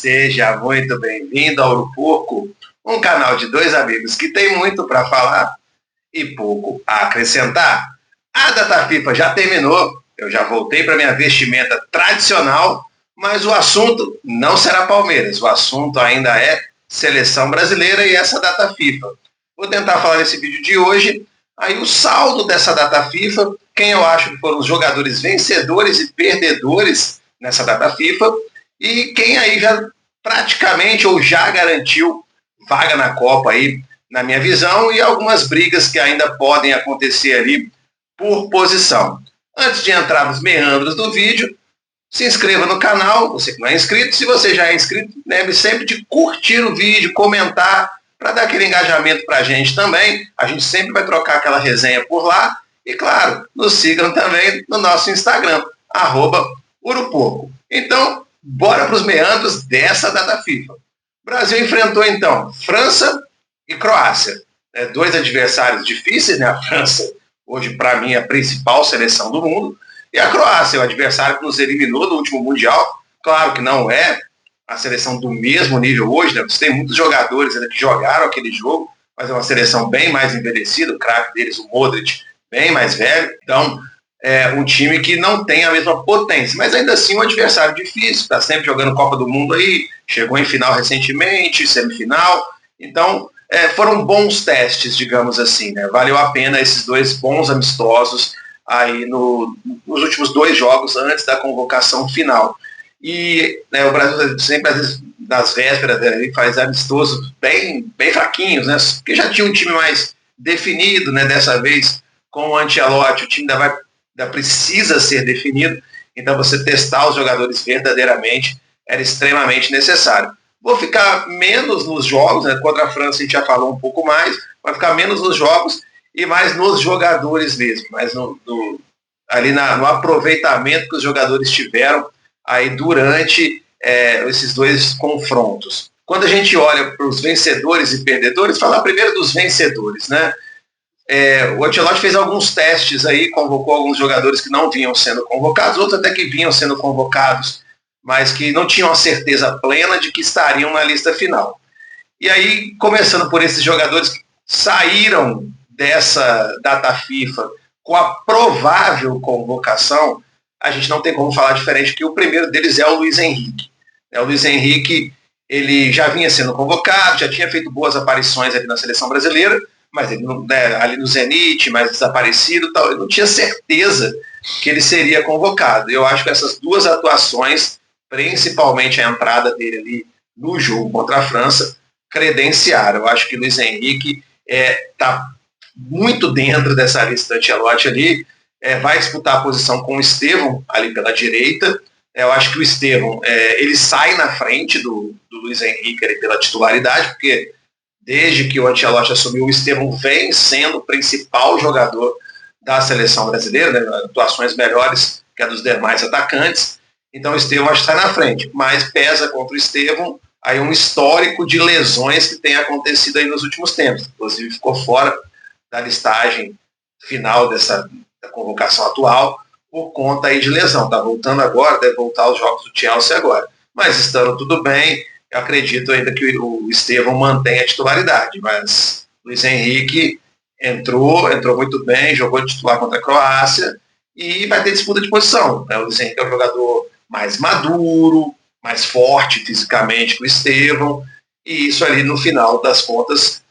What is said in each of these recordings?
Seja muito bem-vindo ao Ouro Porco, um canal de dois amigos que tem muito para falar e pouco a acrescentar. A data FIFA já terminou, eu já voltei para minha vestimenta tradicional, mas o assunto não será Palmeiras, o assunto ainda é seleção brasileira e essa data FIFA. Vou tentar falar nesse vídeo de hoje aí o saldo dessa data FIFA, quem eu acho que foram os jogadores vencedores e perdedores nessa data FIFA, e quem aí já praticamente ou já garantiu vaga na Copa aí, na minha visão, e algumas brigas que ainda podem acontecer ali por posição. Antes de entrar nos meandros do vídeo, se inscreva no canal, você que não é inscrito. Se você já é inscrito, lembre sempre de curtir o vídeo, comentar, para dar aquele engajamento para a gente também. A gente sempre vai trocar aquela resenha por lá. E claro, nos sigam também no nosso Instagram, @Uruporco. Então, bora para os meandros dessa data FIFA. O Brasil enfrentou então França e Croácia. Dois adversários difíceis, né? A França, hoje para mim, é a principal seleção do mundo. E a Croácia, o adversário que nos eliminou no último Mundial. Claro que não é a seleção do mesmo nível hoje, né? Você tem muitos jogadores ainda que jogaram aquele jogo, mas é uma seleção bem mais envelhecida, o craque deles, o Modric, bem mais velho. Então, é um time que não tem a mesma potência, mas ainda assim um adversário difícil, está sempre jogando Copa do Mundo aí, chegou em final recentemente, semifinal. Então, foram bons testes, digamos assim, né? Valeu a pena esses dois bons amistosos aí nos últimos dois jogos antes da convocação final. E o Brasil sempre, às vezes, nas vésperas, faz amistosos bem fraquinhos, né? Porque já tinha um time mais definido, né? Dessa vez, com o Ancelotti, o time ainda precisa ser definido. Então, você testar os jogadores verdadeiramente era extremamente necessário. Vou ficar menos nos jogos, né? Contra a França a gente já falou um pouco mais, vai ficar menos nos jogos e mais nos jogadores mesmo, mais ali no aproveitamento que os jogadores tiveram aí durante esses dois confrontos. Quando a gente olha para os vencedores e perdedores, falar primeiro dos vencedores, né? O Ancelotti fez alguns testes aí, convocou alguns jogadores que não vinham sendo convocados, outros até que vinham sendo convocados, mas que não tinham a certeza plena de que estariam na lista final. E aí, começando por esses jogadores que saíram dessa data FIFA com a provável convocação, a gente não tem como falar diferente, porque o primeiro deles é o Luiz Henrique. O Luiz Henrique, ele já vinha sendo convocado, já tinha feito boas aparições ali na seleção brasileira, mas ele ali no Zenit, mais desaparecido, tal, eu não tinha certeza que ele seria convocado. Eu acho que essas duas atuações, principalmente a entrada dele ali no jogo contra a França, credenciaram. Eu acho que o Luiz Henrique está muito dentro dessa lista do Ancelotti ali, vai disputar a posição com o Estevão ali pela direita. Eu acho que o Estevão ele sai na frente do Luiz Henrique ali pela titularidade, porque desde que o Ancelotti assumiu, o Estevão vem sendo o principal jogador da seleção brasileira, né? Atuações melhores que a dos demais atacantes. Então o Estevão acho que sai na frente, mas pesa contra o Estevão aí um histórico de lesões que tem acontecido aí nos últimos tempos. Inclusive ficou fora da listagem final da convocação atual por conta aí de lesão. Está voltando agora, deve voltar aos jogos do Chelsea agora. Mas estando tudo bem, eu acredito ainda que o Estevão mantém a titularidade, mas Luiz Henrique entrou muito bem, jogou de titular contra a Croácia e vai ter disputa de posição. O Luiz Henrique é um jogador mais maduro, mais forte fisicamente que o Estevão, e isso ali no final das contas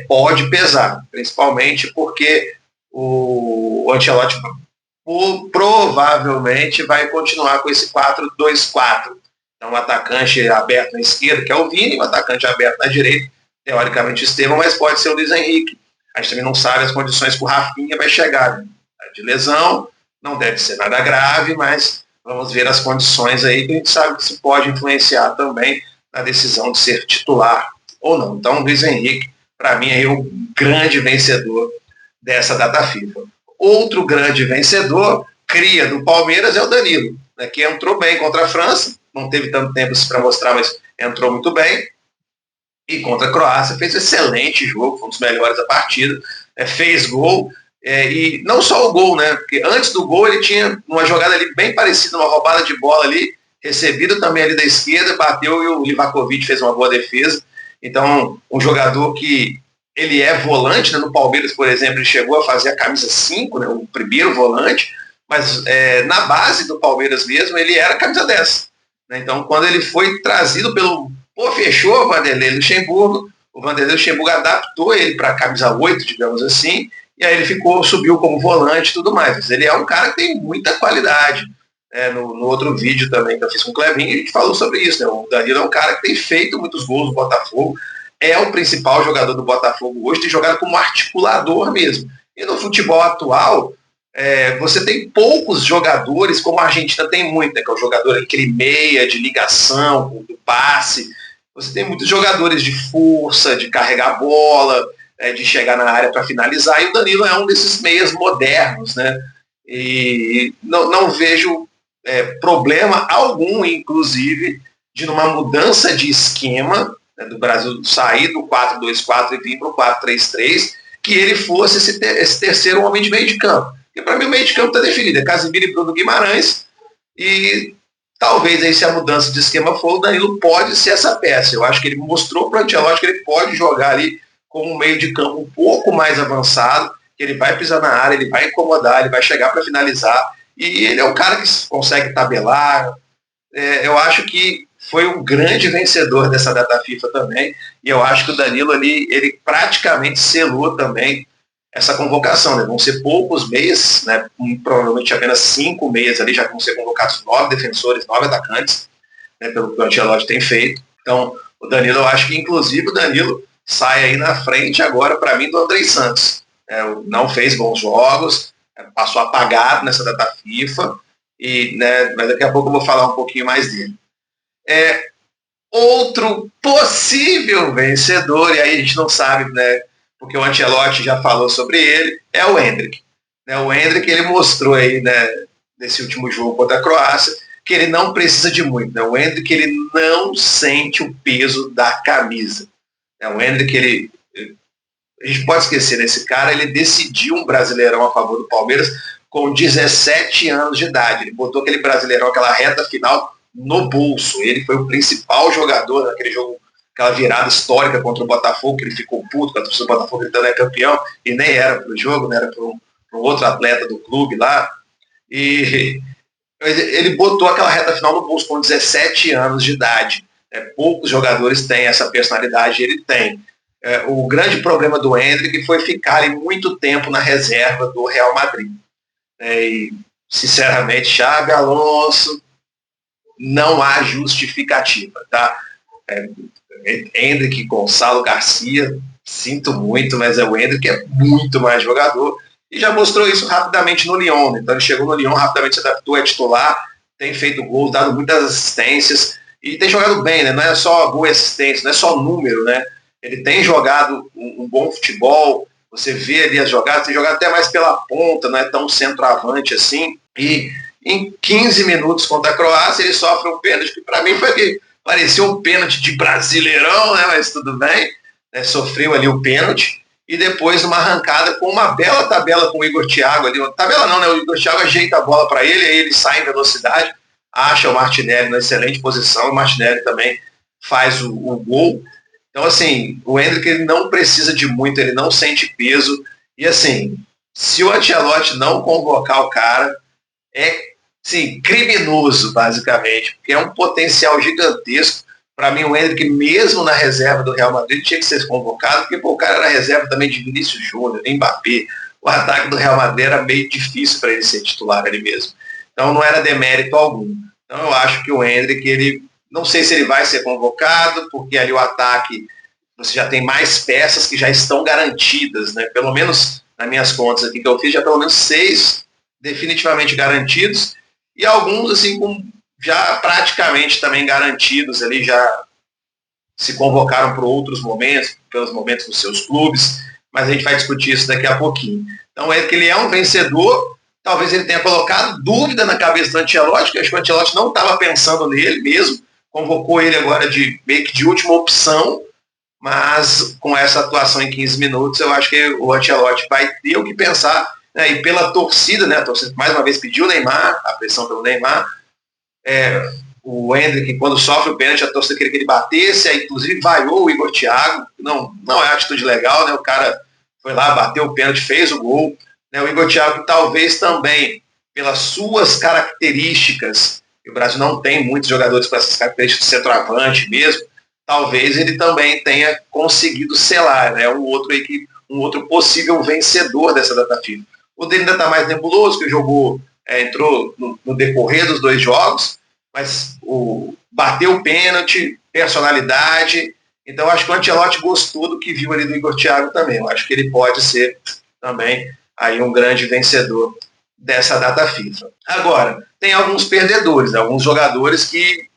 pode pesar, principalmente porque o Ancelotti provavelmente vai continuar com esse 4-2-4. Então, um atacante aberto na esquerda, que é o Vini, um atacante aberto na direita, teoricamente o Estevão, mas pode ser o Luiz Henrique. A gente também não sabe as condições que o Rafinha vai chegar, né? De lesão, não deve ser nada grave, mas vamos ver as condições aí, que a gente sabe que isso pode influenciar também na decisão de ser titular ou não. Então, o Luiz Henrique, para mim, é o grande vencedor dessa data FIFA. Outro grande vencedor, cria do Palmeiras, é o Danilo, né, que entrou bem contra a França, não teve tanto tempo para mostrar, mas entrou muito bem. E contra a Croácia fez um excelente jogo, foi um dos melhores da partida, fez gol, e não só o gol, né? Porque antes do gol ele tinha uma jogada ali bem parecida, uma roubada de bola ali, recebido também ali da esquerda, bateu e o Livakovic fez uma boa defesa. Então, um jogador que ele é volante, né? No Palmeiras, por exemplo, ele chegou a fazer a camisa 5, né? O primeiro volante, mas na base do Palmeiras mesmo, ele era a camisa 10. Né? Então, quando ele foi trazido fechou o Vanderlei Luxemburgo, o Vanderlei Luxemburgo adaptou ele para a camisa 8, digamos assim, e aí ele subiu como volante e tudo mais. Mas ele é um cara que tem muita qualidade. No outro vídeo também que eu fiz com o Clevinho, a gente falou sobre isso. Né? O Danilo é um cara que tem feito muitos gols no Botafogo, é o principal jogador do Botafogo hoje, tem jogado como articulador mesmo. E no futebol atual, você tem poucos jogadores, como a Argentina tem muito, né? Que é o jogador, aquele meia de ligação, do passe. Você tem muitos jogadores de força, de carregar a bola, de chegar na área para finalizar, e o Danilo é um desses meias modernos, né? E não vejo problema algum, inclusive, de numa mudança de esquema, né, do Brasil sair do 4-2-4 e vir para o 4-3-3, que ele fosse esse terceiro homem de meio de campo. Porque para mim o meio de campo está definido, é Casemiro e Bruno Guimarães, e talvez aí se a mudança de esquema for, o Danilo pode ser essa peça. Eu acho que ele mostrou para o Ancelotti que ele pode jogar ali com um meio de campo um pouco mais avançado, que ele vai pisar na área, ele vai incomodar, ele vai chegar para finalizar, e ele é um cara que consegue tabelar. Eu acho que foi um grande vencedor dessa data FIFA também, e eu acho que o Danilo ali, ele praticamente selou também essa convocação, né? Vão ser poucos meses, né? Provavelmente apenas 5 meses ali, já vão ser convocados 9 defensores, 9 atacantes, né? Pelo que o Ancelotti tem feito. Então, o Danilo, eu acho que inclusive o Danilo sai aí na frente agora, para mim, do Andrei Santos. Não fez bons jogos, passou apagado nessa data FIFA, mas daqui a pouco eu vou falar um pouquinho mais dele. Outro possível vencedor, e aí a gente não sabe, né, porque o Ancelotti já falou sobre ele, é o Endrick. O Endrick, ele mostrou aí, né, nesse último jogo contra a Croácia, que ele não precisa de muito. Né? O Endrick, ele não sente o peso da camisa. O Endrick, a gente pode esquecer, né? Esse cara, ele decidiu um Brasileirão a favor do Palmeiras com 17 anos de idade. Ele botou aquele Brasileirão, aquela reta final, no bolso. Ele foi o principal jogador daquele jogo, aquela virada histórica contra o Botafogo, que ele ficou puto com a torcida do Botafogo gritando é campeão, e nem era pro jogo, né? Era para um outro atleta do clube lá. E ele botou aquela reta final no bolso com 17 anos de idade. Poucos jogadores têm essa personalidade, ele tem. O grande problema do Endrick foi ficar ali muito tempo na reserva do Real Madrid. E, sinceramente, Xabi Alonso, não há justificativa. Tá? Endrick, Gonçalo Garcia, sinto muito, mas o Endrick é muito mais jogador. E já mostrou isso rapidamente no Lyon. Então ele chegou no Lyon, rapidamente se adaptou, é titular, tem feito gols, dado muitas assistências, e tem jogado bem, né? Não é só gol e assistência, não é só número, né? Ele tem jogado um bom futebol, você vê ali as jogadas, tem jogado até mais pela ponta, não é tão centroavante assim. E em 15 minutos contra a Croácia, ele sofre um pênalti, que para mim foi que pareceu um pênalti de brasileirão, né? Mas tudo bem, né? Sofreu ali o pênalti, e depois uma arrancada com uma bela tabela com o Igor Thiago ali. Tabela não, né? O Igor Thiago ajeita a bola para ele, aí ele sai em velocidade, acha o Martinelli na excelente posição, e o Martinelli também faz o gol. Então, assim, o Endrick, ele não precisa de muito, ele não sente peso. E, assim, se o Ancelotti não convocar o cara, sim, criminoso, basicamente, porque é um potencial gigantesco. Para mim, o Endrick, mesmo na reserva do Real Madrid, tinha que ser convocado, porque o cara era reserva também de Vinícius Júnior, Mbappé. O ataque do Real Madrid era meio difícil para ele ser titular ali mesmo. Então, não era demérito algum. Então, eu acho que o Endrick, ele... Não sei se ele vai ser convocado, porque ali o ataque, você já tem mais peças que já estão garantidas, né? Pelo menos nas minhas contas aqui que eu fiz, já pelo menos 6 definitivamente garantidos, e alguns assim já praticamente também garantidos ali, já se convocaram para outros momentos, pelos momentos dos seus clubes, mas a gente vai discutir isso daqui a pouquinho. Então ele é um vencedor. Talvez ele tenha colocado dúvida na cabeça do Ancelotti, que acho que o Ancelotti não estava pensando nele mesmo, convocou ele agora meio que de última opção, mas com essa atuação em 15 minutos, eu acho que o Ancelotti vai ter o que pensar, né? E pela torcida, né? A torcida mais uma vez pediu o Neymar, a pressão pelo Neymar, O Endrick, quando sofre o pênalti, a torcida queria que ele batesse, aí inclusive vaiou o Igor Thiago, não é atitude legal, né? O cara foi lá, bateu o pênalti, fez o gol. Né? O Igor Thiago talvez também, pelas suas características, e o Brasil não tem muitos jogadores com essas características de centroavante mesmo, talvez ele também tenha conseguido selar, né? Um outro possível vencedor dessa data FIFA. O dele ainda está mais nebuloso, que entrou no decorrer dos 2 jogos, mas bateu o pênalti, personalidade. Então, acho que o Ancelotti gostou do que viu ali do Igor Thiago também. Eu acho que ele pode ser também aí um grande vencedor dessa data FIFA. Agora, tem alguns perdedores, alguns jogadores que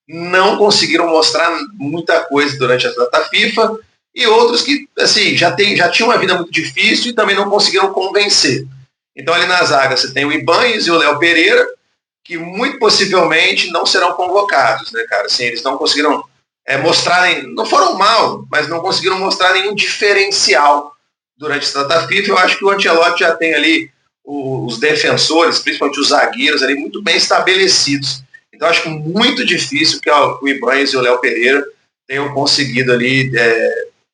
não conseguiram mostrar muita coisa durante a data FIFA e outros que assim, já tinham uma vida muito difícil e também não conseguiram convencer. Então, ali na zaga, você tem o Ibañez e o Léo Pereira, que muito possivelmente não serão convocados, né, cara? Assim, eles não conseguiram mostrar, não foram mal, mas não conseguiram mostrar nenhum diferencial durante essa data FIFA. Eu acho que o Ancelotti já tem ali os defensores, principalmente os zagueiros, ali muito bem estabelecidos. Então, acho muito difícil que o Ibañez e o Léo Pereira tenham conseguido ali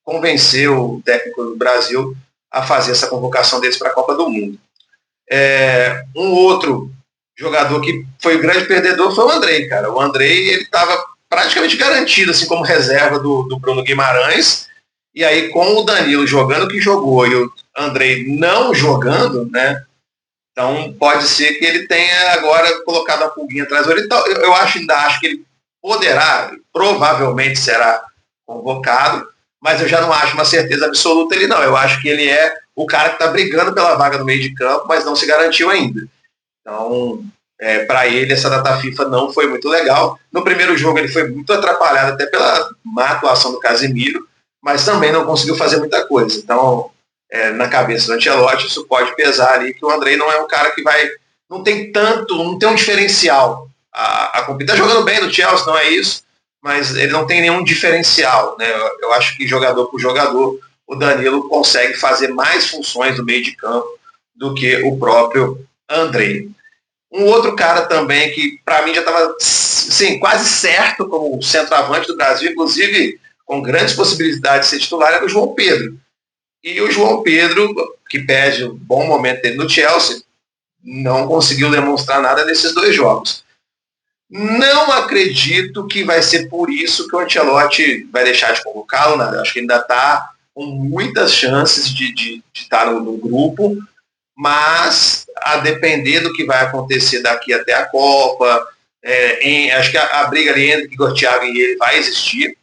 convencer o técnico do Brasil a fazer essa convocação deles para a Copa do Mundo. Um outro jogador que foi o grande perdedor foi o Andrei, cara. O Andrei, ele estava praticamente garantido, assim, como reserva do Bruno Guimarães, e aí com o Danilo jogando o que jogou e o Andrei não jogando, né? Então pode ser que ele tenha agora colocado a pulguinha atrás dele. Eu ainda acho que ele provavelmente será convocado, mas eu já não acho uma certeza absoluta ele não. Eu acho que ele é o cara que está brigando pela vaga no meio de campo, mas não se garantiu ainda. Então, para ele, essa data FIFA não foi muito legal. No primeiro jogo, ele foi muito atrapalhado, até pela má atuação do Casemiro, mas também não conseguiu fazer muita coisa. Então, na cabeça do Ancelotti, isso pode pesar ali, que o Andrei não é um cara que vai... Não tem um diferencial. Está jogando bem no Chelsea, não é isso, mas ele não tem nenhum diferencial. Né? Eu acho que jogador por jogador, o Danilo consegue fazer mais funções no meio de campo do que o próprio Andrei. Um outro cara também que para mim já estava quase certo como centroavante do Brasil, inclusive com grandes possibilidades de ser titular, era o João Pedro. E o João Pedro, que perde um bom momento dele no Chelsea, não conseguiu demonstrar nada nesses 2 jogos. Não acredito que vai ser por isso que o Ancelotti vai deixar de convocá-lo, nada. Acho que ainda está com muitas chances de estar no grupo, mas a depender do que vai acontecer daqui até a Copa, acho que a briga ali entre Igor Thiago e ele vai existir.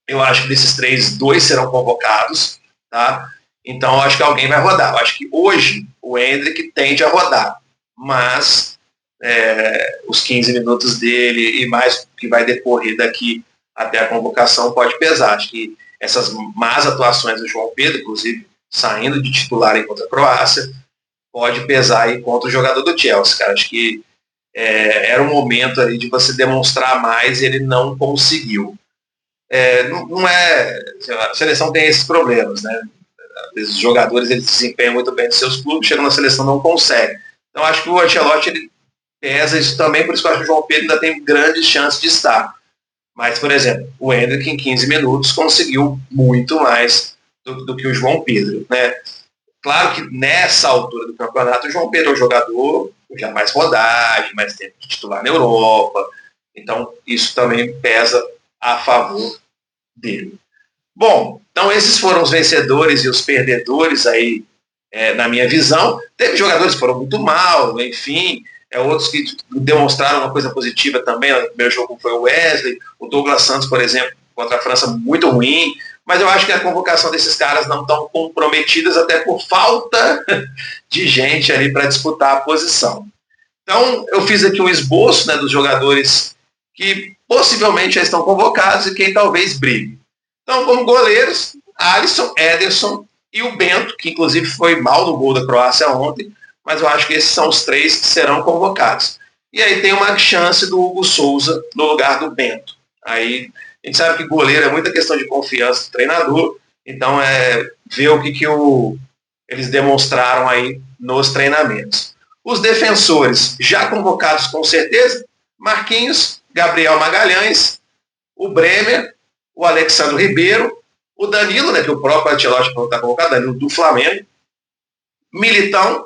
Eu acho que desses 3, 2 serão convocados, tá? Então, acho que alguém vai rodar. Eu acho que hoje o Endrick tende a rodar, mas os 15 minutos dele e mais que vai decorrer daqui até a convocação pode pesar. Acho que essas más atuações do João Pedro, inclusive saindo de titular contra a Croácia, pode pesar aí contra o jogador do Chelsea, cara. Acho que era um momento ali de você demonstrar mais e ele não conseguiu. A seleção tem esses problemas, né? Os jogadores eles se desempenham muito bem nos seus clubes, chegam na seleção não conseguem. Então acho que o Ancelotti ele pesa isso também, por isso que eu acho que o João Pedro ainda tem grandes chances de estar. Mas, por exemplo, o Endrick em 15 minutos conseguiu muito mais do que o João Pedro, né? Claro que nessa altura do campeonato o João Pedro é um jogador já mais rodagem, mais tempo de titular na Europa, então isso também pesa a favor dele. Bom, então esses foram os vencedores e os perdedores aí, na minha visão. Teve jogadores que foram muito mal, enfim, outros que demonstraram uma coisa positiva também. No primeiro jogo foi o Wesley, o Douglas Santos, por exemplo, contra a França, muito ruim, mas eu acho que a convocação desses caras não estão comprometidas até por falta de gente ali para disputar a posição. Então, eu fiz aqui um esboço, né, dos jogadores que possivelmente já estão convocados e quem talvez brigue. Então, como goleiros, Alisson, Ederson e o Bento, que inclusive foi mal no gol da Croácia ontem, mas eu acho que esses são os 3 que serão convocados. E aí tem uma chance do Hugo Souza no lugar do Bento. Aí a gente sabe que goleiro é muita questão de confiança do treinador, então ver o que eles demonstraram aí nos treinamentos. Os defensores já convocados com certeza, Marquinhos, Gabriel Magalhães, o Bremer, o Alexandre Ribeiro, o Danilo, né, que o próprio Ancelotti está colocado, Danilo do Flamengo, Militão,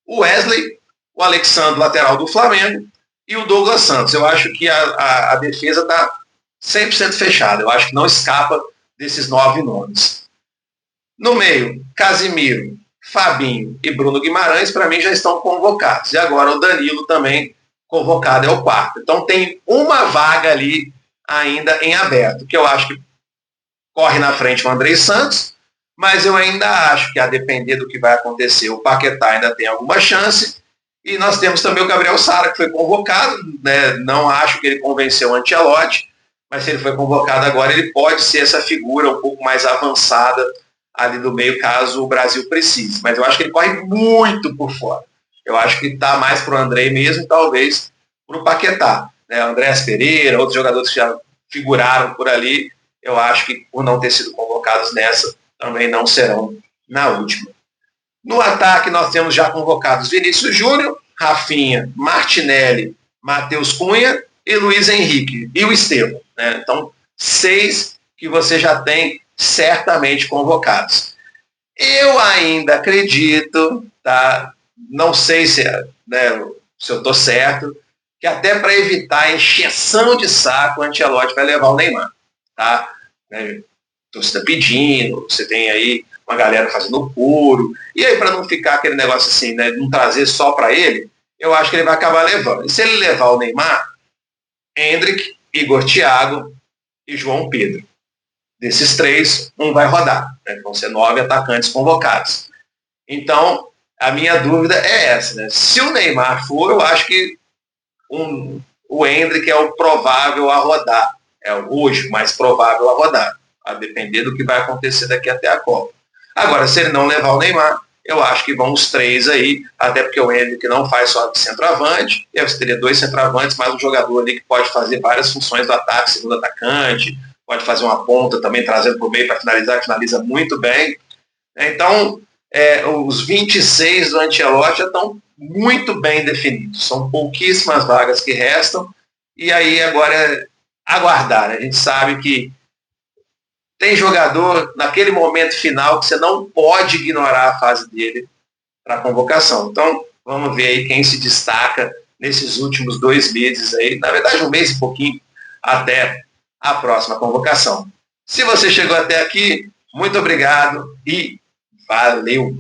o Wesley, o Alexandre, lateral do Flamengo, e o Douglas Santos. Eu acho que a defesa está 100% fechada. Eu acho que não escapa desses 9 nomes. No meio, Casimiro, Fabinho e Bruno Guimarães, para mim, já estão convocados. E agora o Danilo também convocado é o quarto. Então tem uma vaga ali ainda em aberto, que eu acho que corre na frente o Andrei Santos, mas eu ainda acho que, a depender do que vai acontecer, o Paquetá ainda tem alguma chance. E nós temos também o Gabriel Sara, que foi convocado, né? Não acho que ele convenceu o Ancelotti, mas se ele foi convocado agora, ele pode ser essa figura um pouco mais avançada ali do meio, caso o Brasil precise. Mas eu acho que ele corre muito por fora. Eu acho que está mais para o André mesmo e talvez para o Paquetá. Né? Andrés Pereira, outros jogadores que já figuraram por ali, eu acho que por não ter sido convocados nessa, também não serão na última. No ataque, nós temos já convocados Vinícius Júnior, Rafinha, Martinelli, Matheus Cunha e Luiz Henrique. E o Estevão. Né? Então, 6 que você já tem certamente convocados. Eu ainda acredito, tá? Não sei se, né, se eu estou certo, que até para evitar a encheção de saco, o Ancelotti vai levar o Neymar. Tá? Né? Então, você está pedindo, você tem aí uma galera fazendo puro, e aí para não ficar aquele negócio assim, né, não trazer só para ele, eu acho que ele vai acabar levando. E se ele levar o Neymar, Endrick, Igor Thiago e João Pedro. Desses 3, um vai rodar. Né? Vão ser 9 atacantes convocados. Então, a minha dúvida é essa. Né? Se o Neymar for, eu acho que o Endrick é o provável a rodar. É hoje o mais provável a rodar. A depender do que vai acontecer daqui até a Copa. Agora, se ele não levar o Neymar, eu acho que vão os 3 aí, até porque o Endrick não faz só de centroavante, e aí você teria 2 centroavantes, mais um jogador ali que pode fazer várias funções do ataque, segundo atacante, pode fazer uma ponta também, trazendo para o meio para finalizar, que finaliza muito bem. Então, os 26 do Ancelotti já estão muito bem definidos. São pouquíssimas vagas que restam, e aí agora é aguardar. Né? A gente sabe que tem jogador naquele momento final que você não pode ignorar a fase dele para a convocação. Então, vamos ver aí quem se destaca nesses últimos 2 meses aí, na verdade 1 mês e pouquinho, até a próxima convocação. Se você chegou até aqui, muito obrigado e valeu!